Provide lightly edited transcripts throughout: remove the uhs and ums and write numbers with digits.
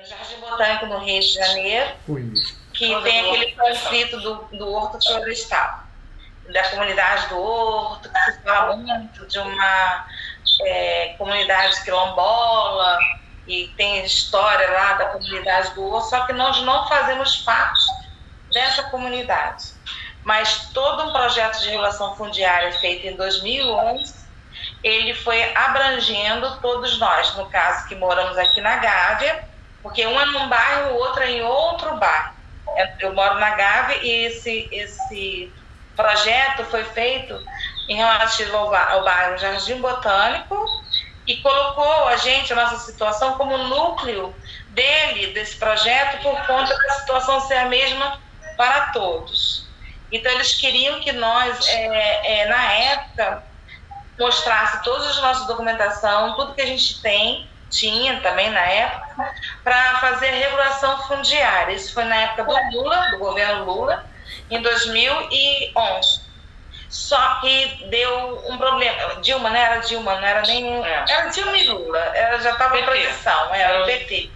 Jardim Botânico no Rio de Janeiro, que tem aquele conflito do Horto Florestal, da comunidade do Horto, que se fala muito de uma comunidade quilombola, e tem história lá da comunidade do Horto, só que nós não fazemos parte dessa comunidade. Mas todo um projeto de regulação fundiária feito em 2011, ele foi abrangendo todos nós, no caso que moramos aqui na Gávea, porque um é num bairro, o outro é em outro bairro. Eu moro na Gávea e esse projeto foi feito em relativo ao bairro Jardim Botânico e colocou a nossa situação como núcleo desse projeto por conta da situação ser a mesma para todos. Então eles queriam que nós, na época, mostrasse todas as nossas documentação, tudo que a gente tinha também na época, para fazer a regulação fundiária. Isso foi na época do governo Lula, em 2011. Só que deu um problema. Dilma, não era Dilma, não era nem... Era Dilma e Lula, ela já estava em transição, era o PT.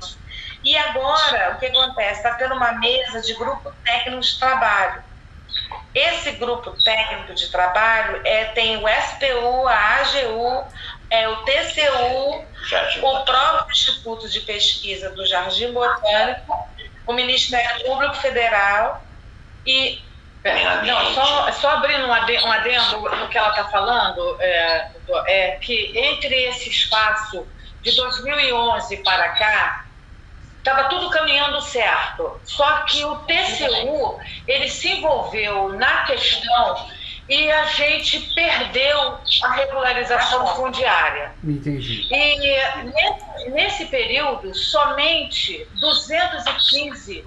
E agora, o que acontece? Está tendo uma mesa de grupo técnico de trabalho. Esse grupo técnico de trabalho tem o SPU, a AGU, o TCU, o próprio Instituto de Pesquisa do Jardim Botânico, o Ministério Público Federal e... Só abrindo um adendo no que ela está falando, que entre esse espaço de 2011 para cá, estava tudo caminhando certo, só que o TCU, ele se envolveu na questão e a gente perdeu a regularização fundiária. Entendi. E nesse período, somente 215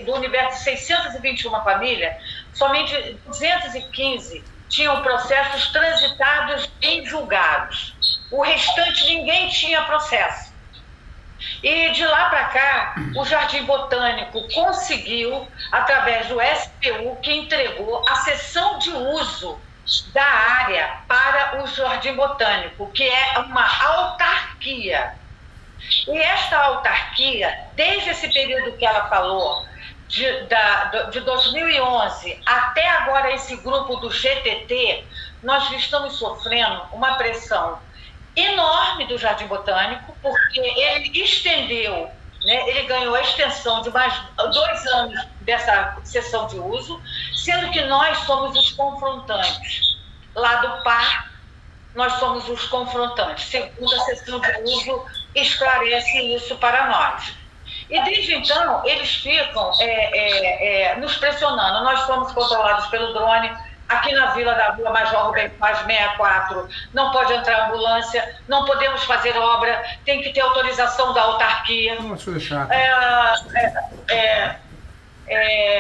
do universo de 621 famílias, somente 215 tinham processos transitados em julgados. O restante, ninguém tinha processo. E de lá para cá, o Jardim Botânico conseguiu, através do SPU, que entregou a cessão de uso da área para o Jardim Botânico, que é uma autarquia. E esta autarquia, desde esse período que ela falou, de 2011 até agora esse grupo do GTT, nós estamos sofrendo uma pressão enorme do Jardim Botânico, porque ele estendeu, ele ganhou a extensão de mais 2 anos dessa cessão de uso, sendo que nós somos os confrontantes. Lá do PAR, nós somos os confrontantes. Segunda cessão de uso esclarece isso para nós. E desde então, eles ficam nos pressionando. Nós somos controlados pelo drone. Aqui na Vila da Rua Major Rubem Paz 64, não pode entrar ambulância, não podemos fazer obra, tem que ter autorização da autarquia. Nossa, é chato.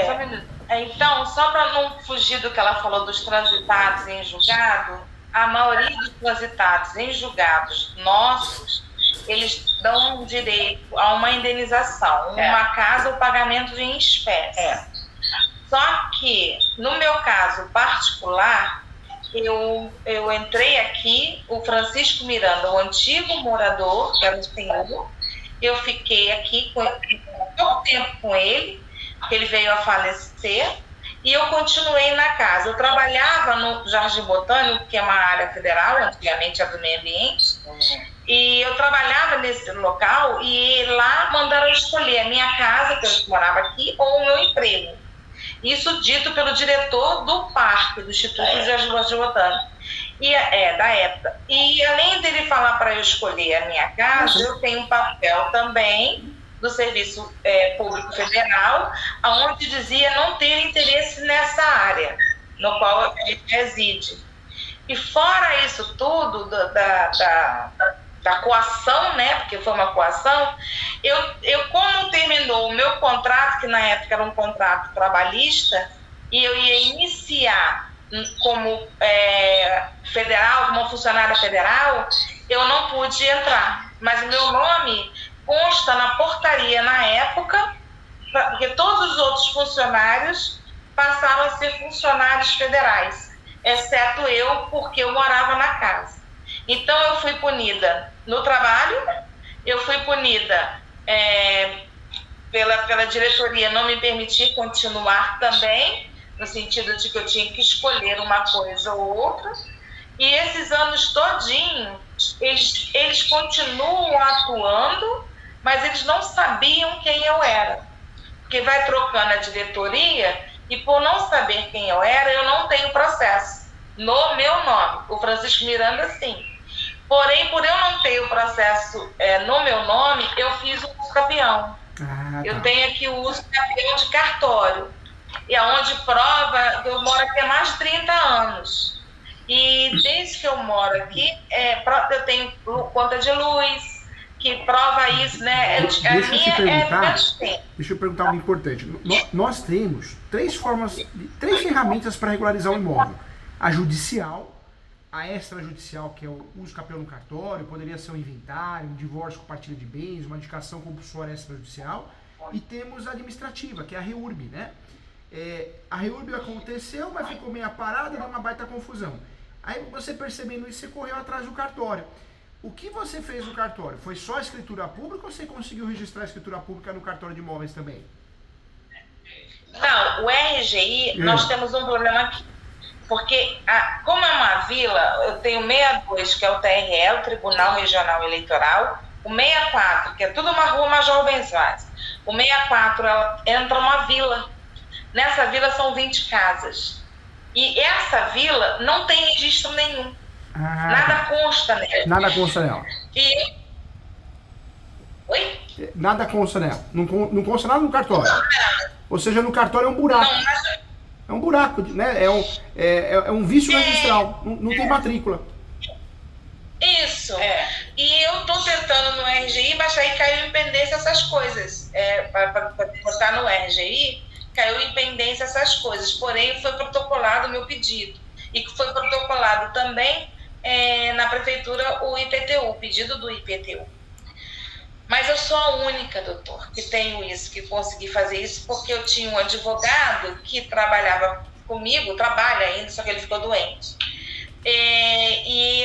Só um minuto. Então, só para não fugir do que ela falou dos transitados em julgado, a maioria dos transitados em julgados nossos, eles dão direito a uma indenização, uma casa ou pagamento em espécie. Só que, no meu caso particular, eu entrei aqui, o Francisco Miranda, o antigo morador, que era o senhor, eu fiquei aqui pouco tempo com ele, que ele veio a falecer, e eu continuei na casa. Eu trabalhava no Jardim Botânico, que é uma área federal, antigamente era do meio ambiente, e eu trabalhava nesse local, e lá mandaram eu escolher a minha casa, que eu morava aqui, ou o meu emprego. Isso dito pelo diretor do parque, do Instituto de Jardim Botânico, da época. E além dele falar para eu escolher a minha casa, eu tenho um papel também do Serviço Público Federal, onde dizia não ter interesse nessa área, no qual a gente reside. E fora isso tudo, da coação, porque foi uma coação, eu como terminou o meu contrato, que na época era um contrato trabalhista, e eu ia iniciar como federal, como funcionária federal, eu não pude entrar. Mas o meu nome consta na portaria na época, porque todos os outros funcionários passaram a ser funcionários federais, exceto eu, porque eu morava na casa. Então eu fui punida no trabalho, eu fui punida pela diretoria não me permitir continuar também, no sentido de que eu tinha que escolher uma coisa ou outra. E esses anos todinho, eles continuam atuando, mas eles não sabiam quem eu era. Porque vai trocando a diretoria e por não saber quem eu era, eu não tenho processo no meu nome. O Francisco Miranda, sim. Porém, por eu não ter o processo no meu nome, eu fiz o uso capião. Eu tenho aqui o uso capião de cartório. E aonde prova que eu moro aqui há mais de 30 anos. E desde que eu moro aqui, eu tenho conta de luz, que prova isso, né? Deixa eu perguntar algo importante. Nós temos três ferramentas para regularizar o imóvel. A judicial, a extrajudicial, que é o uso capião no cartório, poderia ser um inventário, um divórcio com partilha de bens, uma indicação compulsória extrajudicial, e temos a administrativa, que é a REURB, né? A REURB aconteceu, mas ficou meio parada, dá uma baita confusão. Aí você percebendo isso, você correu atrás do cartório. O que você fez no cartório? Foi só a escritura pública ou você conseguiu registrar a escritura pública no cartório de imóveis também? Não, o RGI, nós temos um problema aqui. Porque, como é uma vila, eu tenho 62, que é o TRE, o Tribunal Regional Eleitoral, o 64, que é tudo uma rua Major Rubens Vaz. O 64, ela entra uma vila. Nessa vila são 20 casas. E essa vila não tem registro nenhum. Nada consta nela. Nada consta nela. Oi? Nada consta nela. Não consta nada no cartório. Ou seja, no cartório é um buraco. É um buraco, né? É um vício registral. Não tem matrícula. Isso. E eu tô tentando no RGI, mas aí caiu em pendência essas coisas. Para botar no RGI, caiu em pendência essas coisas. Porém, foi protocolado o meu pedido. E que foi protocolado também na prefeitura o IPTU, o pedido do IPTU. Mas eu sou a única, doutor, que tenho isso, que consegui fazer isso, porque eu tinha um advogado que trabalhava comigo, trabalha ainda, só que ele ficou doente. E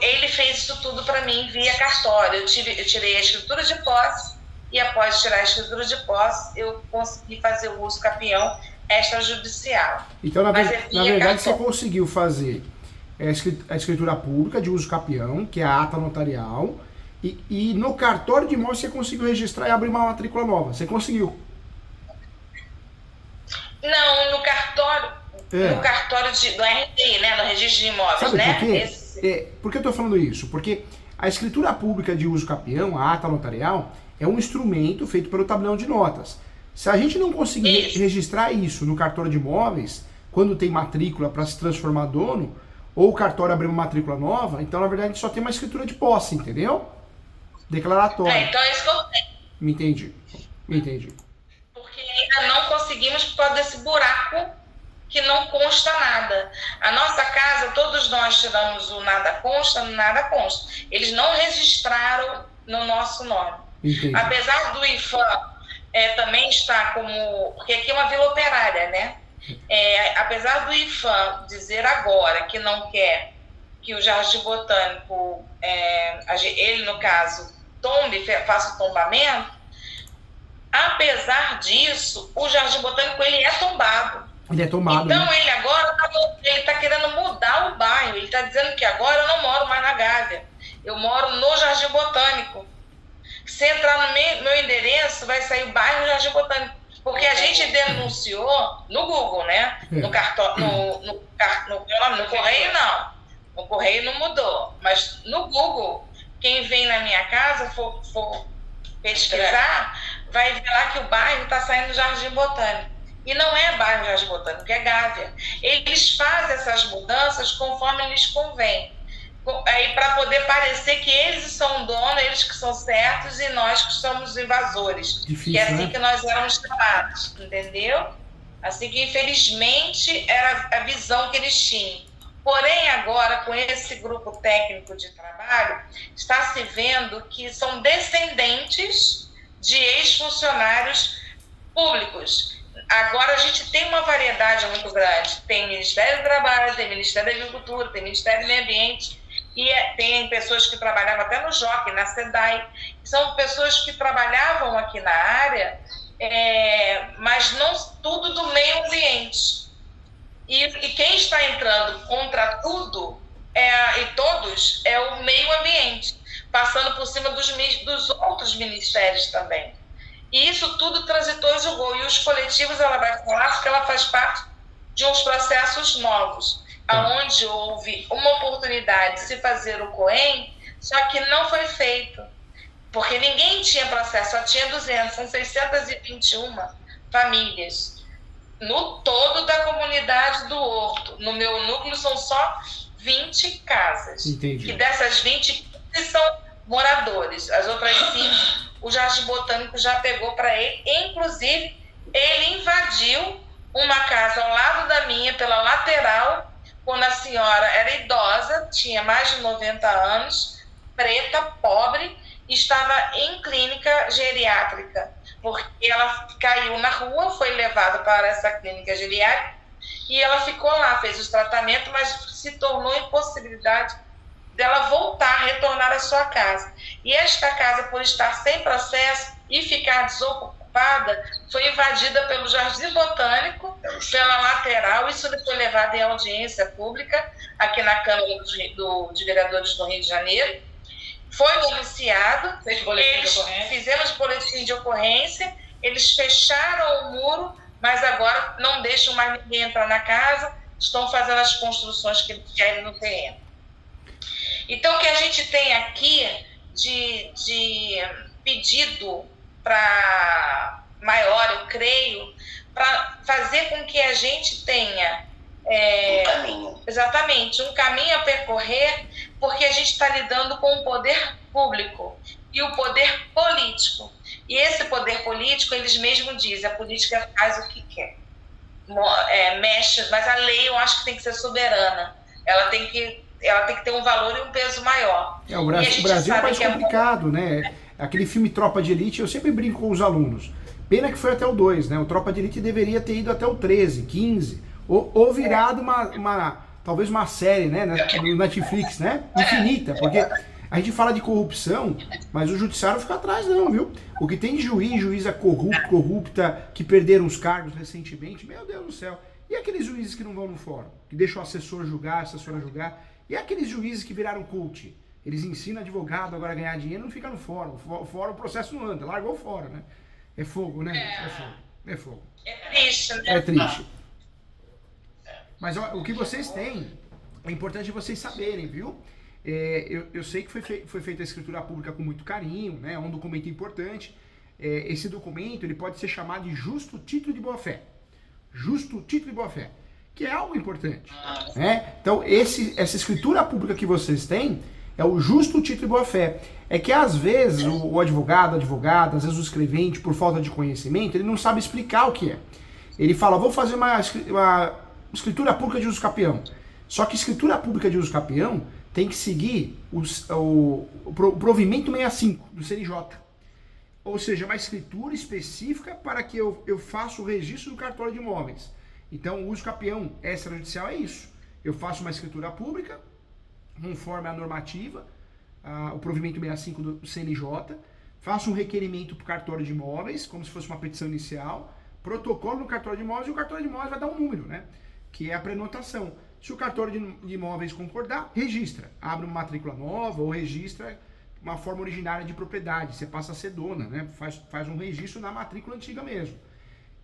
ele fez isso tudo para mim via cartório. Eu tirei a escritura de posse, e após tirar a escritura de posse, eu consegui fazer o uso capião extrajudicial. Então, na verdade, você conseguiu fazer a escritura pública de uso capião, que é a ata notarial, e no cartório de imóveis você conseguiu registrar e abrir uma matrícula nova. Você conseguiu? Não, no cartório do RGI, né? No registro de imóveis, sabe, né? Por que eu estou falando isso? Porque a escritura pública de uso capião, a ata notarial, é um instrumento feito pelo tabelião de notas. Se a gente não conseguir registrar isso no cartório de imóveis, quando tem matrícula para se transformar dono, ou o cartório abrir uma matrícula nova, então na verdade a gente só tem uma escritura de posse, entendeu? Declaratória. Então é isso que eu tenho. Me entendi. Porque ainda não conseguimos por causa desse buraco que não consta nada. A nossa casa, todos nós tiramos o nada consta, Eles não registraram no nosso nome. Entendi. Apesar do IFAM também estar como... Porque aqui é uma vila operária, né? Apesar do IFAM dizer agora que não quer que o Jardim Botânico, ele no caso, faça o tombamento, apesar disso, o Jardim Botânico ele é tombado. Ele é tombado. Então, né? ele agora está querendo mudar o bairro. Ele está dizendo que agora eu não moro mais na Gávea. Eu moro no Jardim Botânico. Se entrar no meu endereço, vai sair o bairro Jardim Botânico. Porque a gente denunciou no Google, né? No Correio, não. No Correio não mudou. Mas no Google, quem vem na minha casa, for pesquisar, vai ver lá que o bairro está saindo do Jardim Botânico. E não é bairro Jardim Botânico, é Gávea. Eles fazem essas mudanças conforme lhes convém. Aí para poder parecer que eles são donos, eles que são certos e nós que somos invasores. Difícil, que é assim, né? que nós éramos chamados, entendeu? Assim que infelizmente era a visão que eles tinham. Porém agora com esse grupo técnico de trabalho, está se vendo que são descendentes de ex-funcionários públicos. Agora a gente tem uma variedade muito grande. Tem Ministério do Trabalho, tem Ministério da Agricultura, tem Ministério do Meio Ambiente. E tem pessoas que trabalhavam até no Jockey, na SEDAI, são pessoas que trabalhavam aqui na área, mas não tudo do meio ambiente. E quem está entrando contra tudo, e todos, é o meio ambiente, passando por cima dos outros ministérios também. E isso tudo transitou e julgou. E os coletivos, ela vai falar porque ela faz parte de uns processos novos, onde houve uma oportunidade de se fazer o COEM, só que não foi feito, porque ninguém tinha processo, só tinha 200, são 621 famílias, no todo da comunidade do Horto. No meu núcleo são só 20 casas. Entendi. E dessas 20 são moradores, as outras 5 o Jardim Botânico já pegou para ele, inclusive ele invadiu uma casa ao lado da minha, pela lateral, quando a senhora era idosa, tinha mais de 90 anos, preta, pobre, estava em clínica geriátrica, porque ela caiu na rua, foi levada para essa clínica geriátrica, e ela ficou lá, fez os tratamentos, mas se tornou impossibilidade dela voltar, retornar à sua casa. E esta casa, por estar sem processo e ficar desocupada, foi invadida pelo Jardim Botânico, pela lateral. Isso foi levado em audiência pública aqui na Câmara de Vereadores do Rio de Janeiro. Foi denunciado, fizemos boletim de ocorrência, eles fecharam o muro, mas agora não deixam mais ninguém entrar na casa, estão fazendo as construções que eles querem no terreno. Então, o que a gente tem aqui de pedido para maior, eu creio, para fazer com que a gente tenha um caminho. Exatamente, um caminho a percorrer, porque a gente está lidando com o poder público e o poder político. E esse poder político, eles mesmos dizem, a política faz o que quer. Mexe, mas a lei eu acho que tem que ser soberana. Ela tem que ter um valor e um peso maior. O Brasil é mais complicado, né? Aquele filme Tropa de Elite, eu sempre brinco com os alunos. Pena que foi até o 2, né? O Tropa de Elite deveria ter ido até o 13, 15, ou virado talvez uma série, né? No Netflix, né? Infinita, porque a gente fala de corrupção, mas o judiciário fica atrás não, viu? O que tem de juíza corrupta, que perderam os cargos recentemente, meu Deus do céu. E aqueles juízes que não vão no fórum? Que deixam o assessor julgar, a assessora julgar? E aqueles juízes que viraram coach? Eles ensinam advogado agora a ganhar dinheiro, não fica no fórum. Fórum o processo não anda, largou fora, né? É fogo, né? É fogo. É triste, né? É triste. Mas ó, o que vocês têm, é importante vocês saberem, viu? Eu sei que foi feita a escritura pública com muito carinho, né? É um documento importante. Esse documento ele pode ser chamado de justo título de boa-fé. Justo título de boa-fé, que é algo importante. Né? Então, essa escritura pública que vocês têm é o justo título de boa-fé. É que às vezes o advogado, a advogada, às vezes o escrevente, por falta de conhecimento, ele não sabe explicar o que é. Ele fala, vou fazer uma escritura pública de uso capião. Só que escritura pública de uso capião tem que seguir o provimento 65 do CNJ. Ou seja, uma escritura específica para que eu faça o registro do cartório de imóveis. Então, o uso capião extrajudicial é isso. Eu faço uma escritura pública, conforme a normativa, o provimento 65 do CNJ, faço um requerimento para o cartório de imóveis, como se fosse uma petição inicial, protocolo no cartório de imóveis, e o cartório de imóveis vai dar um número, né? Que é a prenotação. Se o cartório de imóveis concordar, registra. Abre uma matrícula nova ou registra uma forma originária de propriedade. Você passa a ser dona, né? Faz um registro na matrícula antiga mesmo.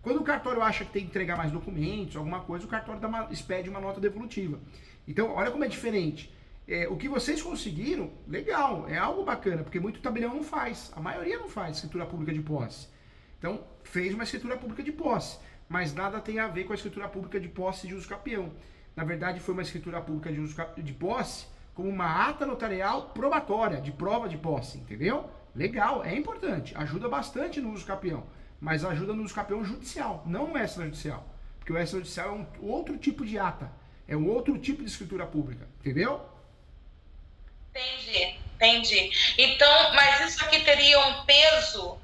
Quando o cartório acha que tem que entregar mais documentos, alguma coisa, o cartório expede uma nota devolutiva. Então, olha como é diferente. O que vocês conseguiram, legal, é algo bacana, porque muito tabelião não faz. A maioria não faz escritura pública de posse. Então, fez uma escritura pública de posse, mas nada tem a ver com a escritura pública de posse de uso capião. Na verdade, foi uma escritura pública de uso de posse como uma ata notarial probatória, de prova de posse, entendeu? Legal, é importante, ajuda bastante no uso capião, mas ajuda no uso capião judicial, não no extrajudicial, porque o extrajudicial é um outro tipo de ata, é um outro tipo de escritura pública, entendeu? Entendi. Então, mas isso aqui teria um peso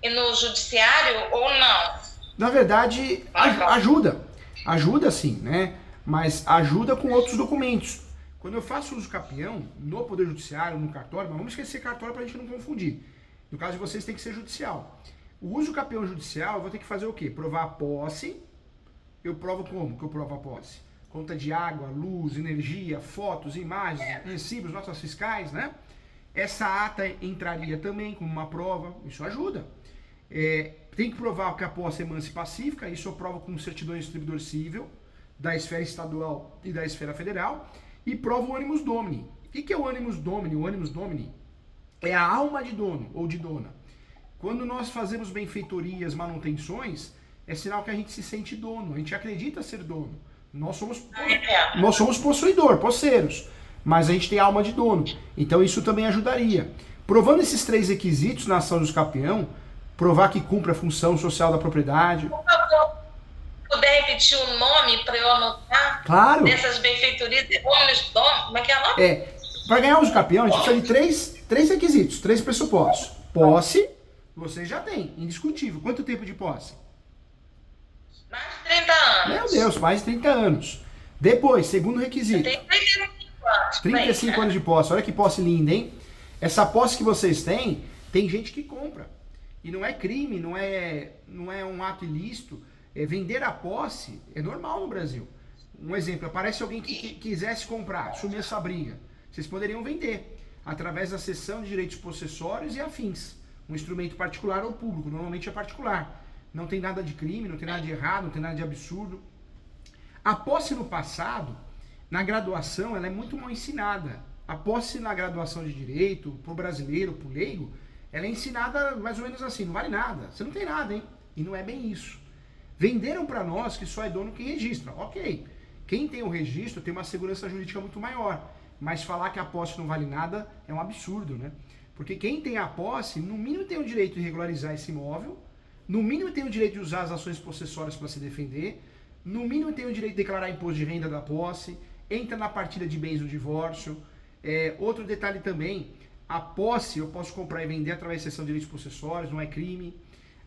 no judiciário ou não? Na verdade, ajuda sim, né? Mas ajuda com outros documentos. Quando eu faço uso capião, no Poder Judiciário, no cartório, mas vamos esquecer cartório para a gente não confundir. No caso de vocês tem que ser judicial. O uso capião judicial, eu vou ter que fazer o quê? Provar a posse. Eu provo como que eu provo a posse? Conta de água, luz, energia, fotos, imagens, recibos, notas fiscais, né? Essa ata entraria também como uma prova, isso ajuda. Tem que provar que a posse é mansa e pacífica, isso eu provo com certidão de distribuidor civil, da esfera estadual e da esfera federal, e provo o animus domini. O que é o animus domini? O animus domini é a alma de dono ou de dona. Quando nós fazemos benfeitorias, manutenções, é sinal que a gente se sente dono, a gente acredita ser dono. Nós somos possuidor, posseiros, mas a gente tem alma de dono. Então isso também ajudaria. Provando esses 3 requisitos na ação de uso capião, provar que cumpre a função social da propriedade. Por favor, puder repetir o nome para eu anotar? Claro. Dessas benfeitorias, como é que é o nome? Para ganhar uso capião, a gente precisa de 3 requisitos, 3 pressupostos. Posse, vocês já têm, indiscutível. Quanto tempo de posse? Mais de 30 anos. Meu Deus, mais de 30 anos. Depois, segundo requisito. Tem 35 anos. 35 anos de posse. Olha que posse linda, hein? Essa posse que vocês têm, tem gente que compra. E não é crime, não é um ato ilícito. Vender a posse é normal no Brasil. Um exemplo, aparece alguém que quisesse comprar, assumir essa briga. Vocês poderiam vender através da cessão de direitos possessórios e afins. Um instrumento particular ou público, normalmente é particular. Não tem nada de crime, não tem nada de errado, não tem nada de absurdo. A posse no passado, na graduação, ela é muito mal ensinada. A posse na graduação de direito, pro brasileiro, pro leigo, ela é ensinada mais ou menos assim, não vale nada. Você não tem nada, hein? E não é bem isso. Venderam para nós que só é dono quem registra. Ok. Quem tem o registro tem uma segurança jurídica muito maior. Mas falar que a posse não vale nada é um absurdo, né? Porque quem tem a posse, no mínimo tem o direito de regularizar esse imóvel, no mínimo tem o direito de usar as ações possessórias para se defender, no mínimo tem o direito de declarar imposto de renda da posse, entra na partilha de bens do divórcio. Outro detalhe também, a posse eu posso comprar e vender através da cessão de direitos possessórios, não é crime.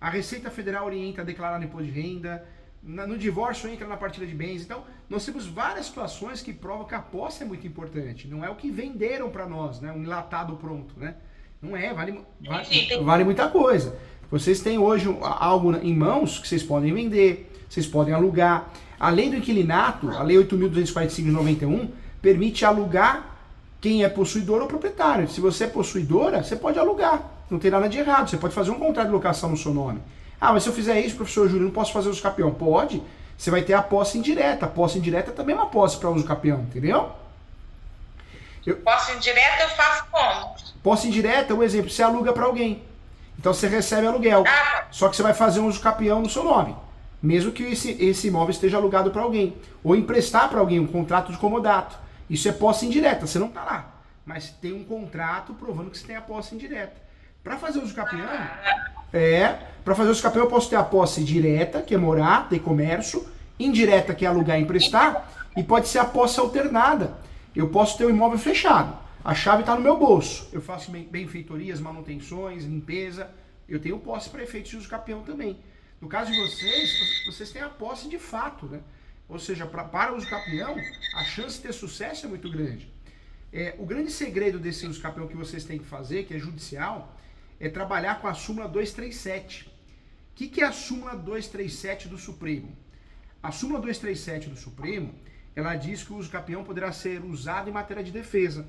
A Receita Federal orienta a declarar no imposto de renda, no divórcio entra na partilha de bens. Então, nós temos várias situações que provam que a posse é muito importante. Não é o que venderam para nós, né? Um enlatado pronto, né? Não é, vale muita coisa. Vocês têm hoje algo em mãos que vocês podem vender, vocês podem alugar. A lei do inquilinato, a lei 8.245 de 91, permite alugar quem é possuidor ou proprietário. Se você é possuidora, você pode alugar. Não tem nada de errado. Você pode fazer um contrato de locação no seu nome. Ah, mas se eu fizer isso, professor Júlio, não posso fazer uso capião? Pode. Você vai ter a posse indireta. A posse indireta também é uma posse para uso capião, entendeu? Posse indireta eu faço como? Posse indireta, um exemplo, você aluga para alguém. Então você recebe aluguel. Só que você vai fazer um uso capião no seu nome. Mesmo que esse imóvel esteja alugado para alguém. Ou emprestar para alguém um contrato de comodato. Isso é posse indireta, você não está lá. Mas tem um contrato provando que você tem a posse indireta. Para fazer uso capião, eu posso ter a posse direta, que é morar, ter comércio. Indireta, que é alugar e emprestar. E pode ser a posse alternada. Eu posso ter o imóvel fechado. A chave está no meu bolso. Eu faço benfeitorias, manutenções, limpeza. Eu tenho posse para efeitos de uso capião também. No caso de vocês têm a posse de fato, né? Ou seja, para o uso capião, a chance de ter sucesso é muito grande. O grande segredo desse uso capião que vocês têm que fazer, que é judicial, é trabalhar com a súmula 237. O que é a súmula 237 do Supremo? A súmula 237 do Supremo, ela diz que o uso capião poderá ser usado em matéria de defesa.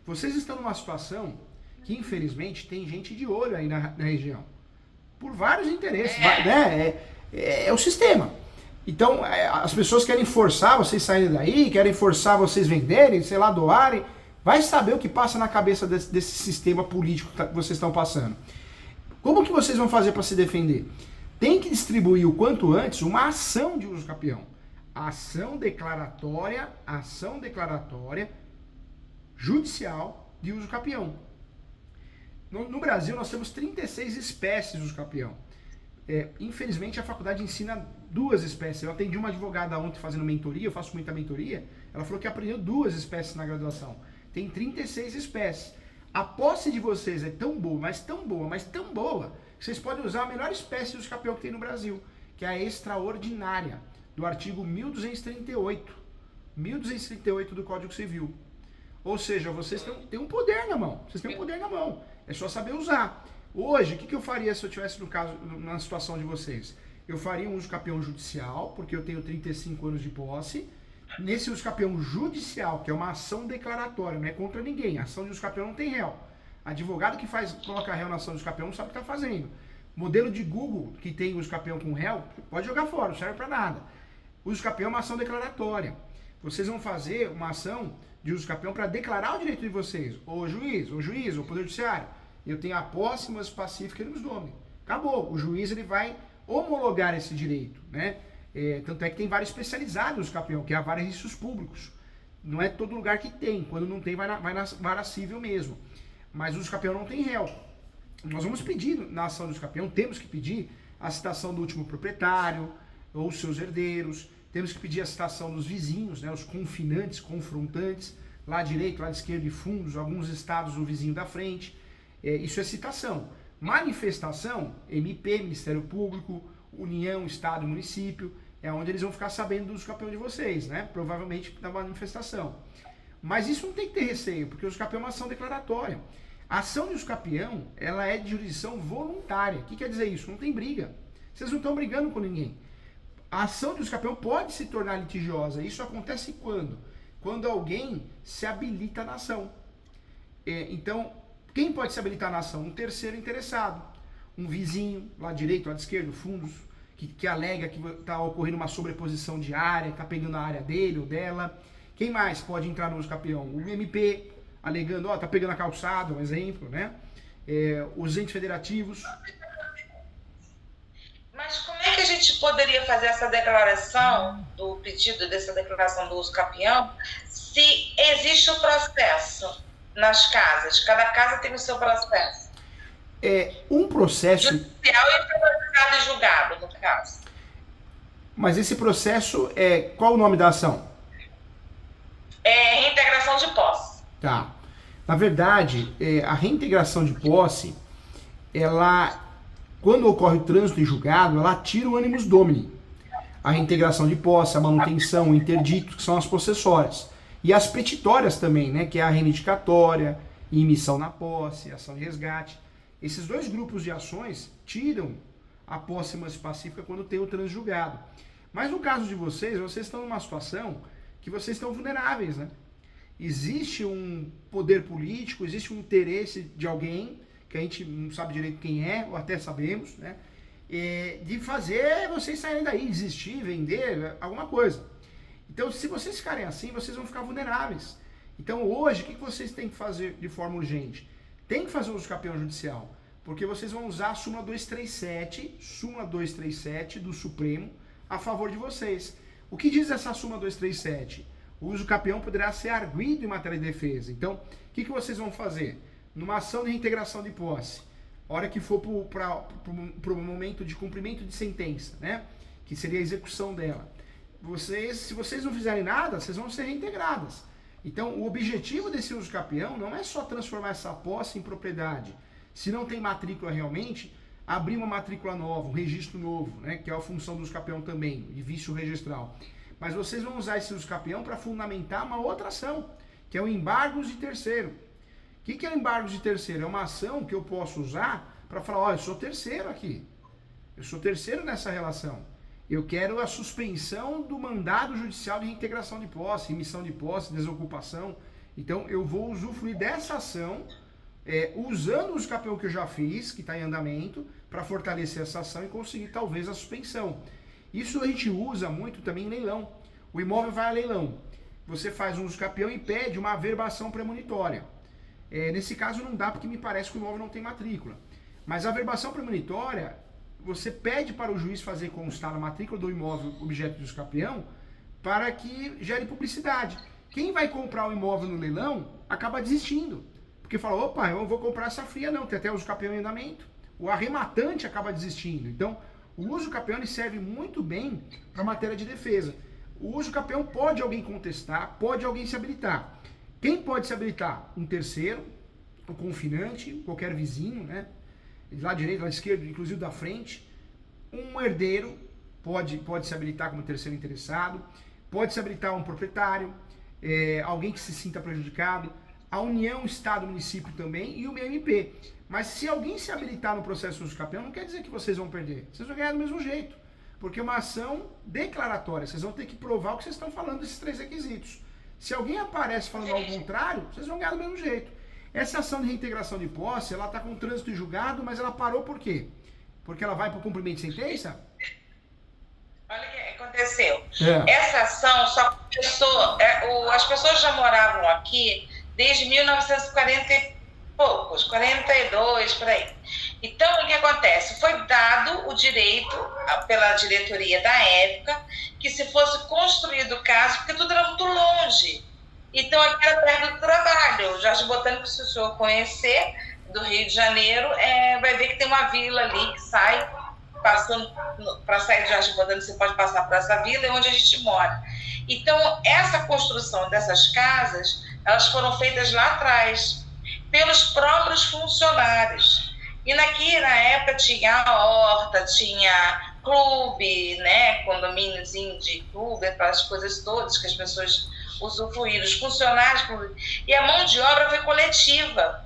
Vocês estão numa situação que, infelizmente, tem gente de olho aí na região. Por vários interesses. É o sistema. Então, as pessoas querem forçar vocês saírem daí, querem forçar vocês venderem, sei lá, doarem. Vai saber o que passa na cabeça desse sistema político que vocês estão passando. Como que vocês vão fazer para se defender? Tem que distribuir o quanto antes uma ação de uso capião. Ação declaratória judicial de uso capião. No Brasil, nós temos 36 espécies de uso capião. Infelizmente, a faculdade ensina 2 espécies. Eu atendi uma advogada ontem fazendo mentoria, eu faço muita mentoria, ela falou que aprendeu 2 espécies na graduação. Tem 36 espécies. A posse de vocês é tão boa, mas tão boa, que vocês podem usar a melhor espécie de uso capião que tem no Brasil, que é a extraordinária, do artigo 1238 do Código Civil. Ou seja, vocês têm um poder na mão. Vocês têm um poder na mão. É só saber usar. Hoje, o que eu faria se eu estivesse no caso, na situação de vocês? Eu faria um uso capião judicial, porque eu tenho 35 anos de posse. Nesse uso capião judicial, que é uma ação declaratória, não é contra ninguém. A ação de uso capião não tem réu. Advogado que coloca réu na ação de uso capião não sabe o que está fazendo. Modelo de Google que tem uso capião com réu, pode jogar fora, não serve para nada. Uso capião é uma ação declaratória. Vocês vão fazer uma ação de uso capião para declarar o direito de vocês. Ou juiz, ou poder judiciário. Eu tenho a posse, mas pacífica ele nos domine. Acabou. O juiz ele vai homologar esse direito, né? Tanto é que tem vara especializada no uso capião, que é a vara de registros públicos. Não é todo lugar que tem. Quando não tem, vai na vara civil mesmo. Mas o uso capião não tem réu. Nós vamos pedir na ação do uso capião, temos que pedir a citação do último proprietário ou seus herdeiros, temos que pedir a citação dos vizinhos, né, os confinantes, confrontantes, lá direito, lá esquerdo de fundos, alguns estados o vizinho da frente. Isso é citação. Manifestação, MP, Ministério Público, União, Estado e Município, é onde eles vão ficar sabendo do uso capião de vocês, né? Provavelmente da manifestação. Mas isso não tem que ter receio, porque o uso capião é uma ação declaratória. A ação de uso capião, ela é de jurisdição voluntária. O que quer dizer isso? Não tem briga. Vocês não estão brigando com ninguém. A ação de uso capião pode se tornar litigiosa. Isso acontece quando? Quando alguém se habilita na ação. Então, quem pode se habilitar na ação? Um terceiro interessado. Um vizinho, lá direito, lá esquerdo, fundos, que alega que está ocorrendo uma sobreposição de área, está pegando a área dele ou dela. Quem mais pode entrar no uso capião? O MP, alegando, tá pegando a calçada, um exemplo, né? Os entes federativos. Mas como é que a gente poderia fazer essa declaração, do pedido dessa declaração do uso capião, se existe o processo nas casas? Cada casa tem o seu processo. Um processo... Judicial e julgado, no caso. Mas esse processo, qual o nome da ação? Reintegração de posse. Tá. Na verdade, a reintegração de posse, ela, quando ocorre o trânsito em julgado, ela tira o animus domini. A reintegração de posse, a manutenção, o interdito, que são as possessórias. E as petitórias também, né, que é a reivindicatória, emissão na posse, ação de resgate. Esses dois grupos de ações tiram a posse pacífica quando tem o trânsito julgado. Mas no caso de vocês estão numa situação que vocês estão vulneráveis, né? Existe um poder político, existe um interesse de alguém, que a gente não sabe direito quem é, ou até sabemos, né? De fazer vocês saírem daí, desistir, vender, alguma coisa. Então, se vocês ficarem assim, vocês vão ficar vulneráveis. Então, hoje, o que vocês têm que fazer de forma urgente? Tem que fazer o uso capião judicial, porque vocês vão usar a súmula 237 do Supremo a favor de vocês. O que diz essa súmula 237? O uso capião poderá ser arguido em matéria de defesa. Então, o que vocês vão fazer? Numa ação de reintegração de posse, hora que for para o momento de cumprimento de sentença, né? Que seria a execução dela. Se vocês não fizerem nada, vocês vão ser reintegradas. Então, o objetivo desse uso capião não é só transformar essa posse em propriedade. Se não tem matrícula realmente, abrir uma matrícula nova, um registro novo, né, que é a função do uso capião também, de vício registral. Mas vocês vão usar esse uso capião para fundamentar uma outra ação, que é o embargos de terceiro. O que é o embargos de terceiro? É uma ação que eu posso usar para falar, eu sou terceiro aqui. Eu sou terceiro nessa relação. Eu quero a suspensão do mandado judicial de reintegração de posse, emissão de posse, desocupação. Então, eu vou usufruir dessa ação, usando o uso capião que eu já fiz, que está em andamento, para fortalecer essa ação e conseguir, talvez, a suspensão. Isso a gente usa muito também em leilão. O imóvel vai a leilão. Você faz um uso capião e pede uma averbação premonitória. Nesse caso, não dá, porque me parece que o imóvel não tem matrícula. Mas a averbação premonitória... Você pede para o juiz fazer constar na matrícula do imóvel objeto de uso capião para que gere publicidade. Quem vai comprar o imóvel no leilão acaba desistindo. Porque fala, opa, eu não vou comprar essa fria não, tem até uso capião em andamento. O arrematante acaba desistindo. Então, o uso capião ele serve muito bem para a matéria de defesa. O uso capião pode alguém contestar, pode alguém se habilitar. Quem pode se habilitar? Um terceiro, um confinante, qualquer vizinho, né? Lá direito, lá esquerdo, inclusive da frente. Um herdeiro pode se habilitar como terceiro interessado, pode se habilitar um proprietário, alguém que se sinta prejudicado, a União, Estado, Município também e o MP. Mas se alguém se habilitar no processo de uso capião, não quer dizer que vocês vão perder. Vocês vão ganhar do mesmo jeito. Porque é uma ação declaratória. Vocês vão ter que provar o que vocês estão falando desses 3 requisitos. Se alguém aparece falando ao contrário, vocês vão ganhar do mesmo jeito. Essa ação de reintegração de posse, ela está com trânsito em julgado, mas ela parou por quê? Porque ela vai para o cumprimento de sentença? Olha o que aconteceu. Essa ação só começou... as pessoas já moravam aqui desde 1940 e poucos, 42, por aí. Então, o que acontece? Foi dado o direito pela diretoria da época que se fosse construído o caso, porque tudo era muito longe. Então, aqui era perto do trabalho. O Jardim Botânico, se o senhor conhecer, do Rio de Janeiro, vai ver que tem uma vila ali que sai, passando para sair do Jardim Botânico, você pode passar por essa vila, é onde a gente mora. Então, essa construção dessas casas, elas foram feitas lá atrás, pelos próprios funcionários. E na época tinha a horta, tinha clube, né, condomíniozinho de clube, aquelas coisas todas que as pessoas usufruíram, os funcionários, e a mão de obra foi coletiva.